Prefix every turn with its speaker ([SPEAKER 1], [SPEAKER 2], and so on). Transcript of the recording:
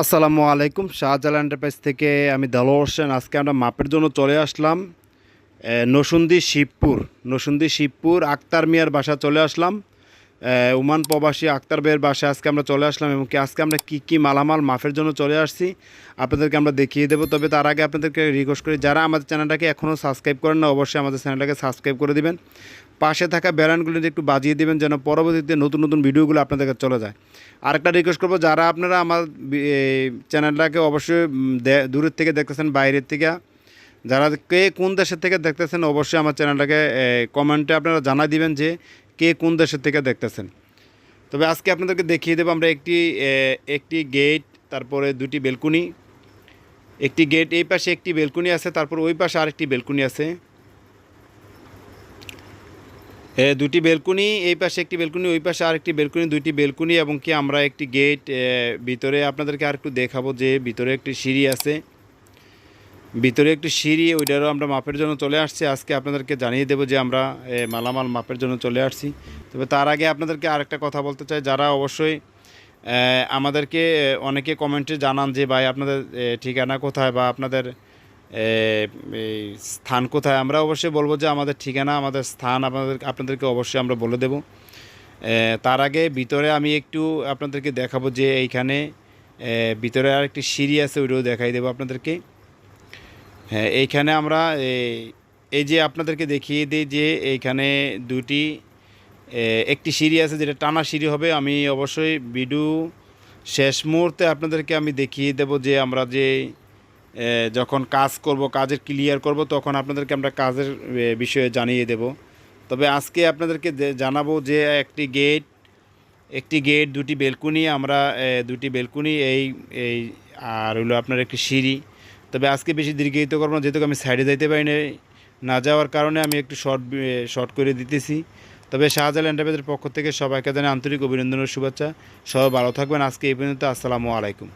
[SPEAKER 1] আসসালামু আলাইকুম। শাহজালাল এন্টারপ্রাইজ থেকে আমি দেলোয়ার হোসেন। আজকে আমরা মাপের জন্য চলে আসলাম নরসিংদী শিবপুর আক্তার মিয়ার বাসা চলে আসলাম। ওমান প্রবাসী আক্তার ভাইয়ের বাসায় আজকে আমরা চলে আসলাম এবং আজকে আমরা কী মালামাল মাপের জন্য চলে আসছি আপনাদেরকে আমরা দেখিয়ে দেবো। তবে তার আগে আপনাদেরকে রিকোয়েস্ট করি, যারা আমাদের চ্যানেলটাকে এখনও সাবস্ক্রাইব করেন না, অবশ্যই আমাদের চ্যানেলটাকে সাবস্ক্রাইব করে দিবেন। পাশে থাকা বেলানগুলো একটু বাজিয়ে দিবেন যেন পরবর্তীতে নতুন নতুন ভিডিওগুলো আপনাদের কাছে চলে যায়। আরেকটা রিকোয়েস্ট করবো, যারা আপনারা আমার চ্যানেলটাকে অবশ্যই দূরের থেকে দেখতেছেন, বাইরের থেকে, যারা কে কোন দেশের থেকে দেখতেছেন, অবশ্যই আমার চ্যানেলটাকে কমেন্টে আপনারা জানাই দিবেন যে কে কোন দেশের থেকে দেখতেছেন। তবে আজকে আপনাদেরকে দেখিয়ে দেবো আমরা একটি গেট, তারপরে দুটি বেলকুনি। একটি গেট, এই পাশে একটি বেলকুনি আছে, তারপর ওই পাশে আরেকটি বেলকুনি আছে। দুটি বেলকুনি, এই পাশে একটি বেলকুনি, ওই পাশে আরেকটি বেলকুনি, দুইটি বেলকুনি এবং কি আমরা একটি গেট। ভিতরে আপনাদেরকে আর একটু দেখাবো যে ভিতরে একটি সিঁড়ি আছে, ভিতরে একটি সিঁড়ি, ওইটারও আমরা মাপের জন্য চলে আসছি। আজকে আপনাদেরকে জানিয়ে দেবো যে আমরা মালামাল মাপের জন্য চলে আসছি। তবে তার আগে আপনাদেরকে আরেকটা কথা বলতে চাই, যারা অবশ্যই আমাদেরকে অনেকে কমেন্টে জানান যে ভাই আপনাদের ঠিকানা কোথায় বা আপনাদের এই স্থান কোথায়। আমরা অবশ্যই বলবো যে আমাদের ঠিকানা, আমাদের স্থান আপনাদেরকে অবশ্যই আমরা বলে দেব। তার আগে ভিতরে আমি একটু আপনাদেরকে দেখাবো যে এইখানে ভিতরে আর একটি সিঁড়ি আছে, ওইটাও দেখাই দেবো আপনাদেরকে। হ্যাঁ, এইখানে আমরা এই যে আপনাদেরকে দেখিয়ে দিই যে এইখানে একটি সিঁড়ি আছে, যেটা টানা সিঁড়ি হবে। আমি অবশ্যই ভিডিও শেষ মুহূর্তে আপনাদেরকে আমি দেখিয়ে দেব যে আমরা যে যখন কাজ করব, কাজের ক্লিয়ার করব, তখন আপনাদেরকে আমরা কাজের বিষয়ে জানিয়ে দেব। তবে আজকে আপনাদেরকে জানাবো যে একটি গেট, দুটি বেলকুনি, আমরা দুটি বেলকুনি এই আর হলো আপনার একটি সিঁড়ি। তবে আজকে বেশি দীর্ঘায়িত করবো না, যেহেতু আমি সাইডে যাইতে পারি না যাওয়ার কারণে আমি একটু শর্ট করে দিতেছি। তবে শাহজালাল এন্টারপ্রাইজের পক্ষ থেকে সবাইকে জানাই আন্তরিক অভিনন্দন ও শুভেচ্ছা। সবাই ভালো থাকবেন। আজকে এই পর্যন্ত। আসসালামু আলাইকুম।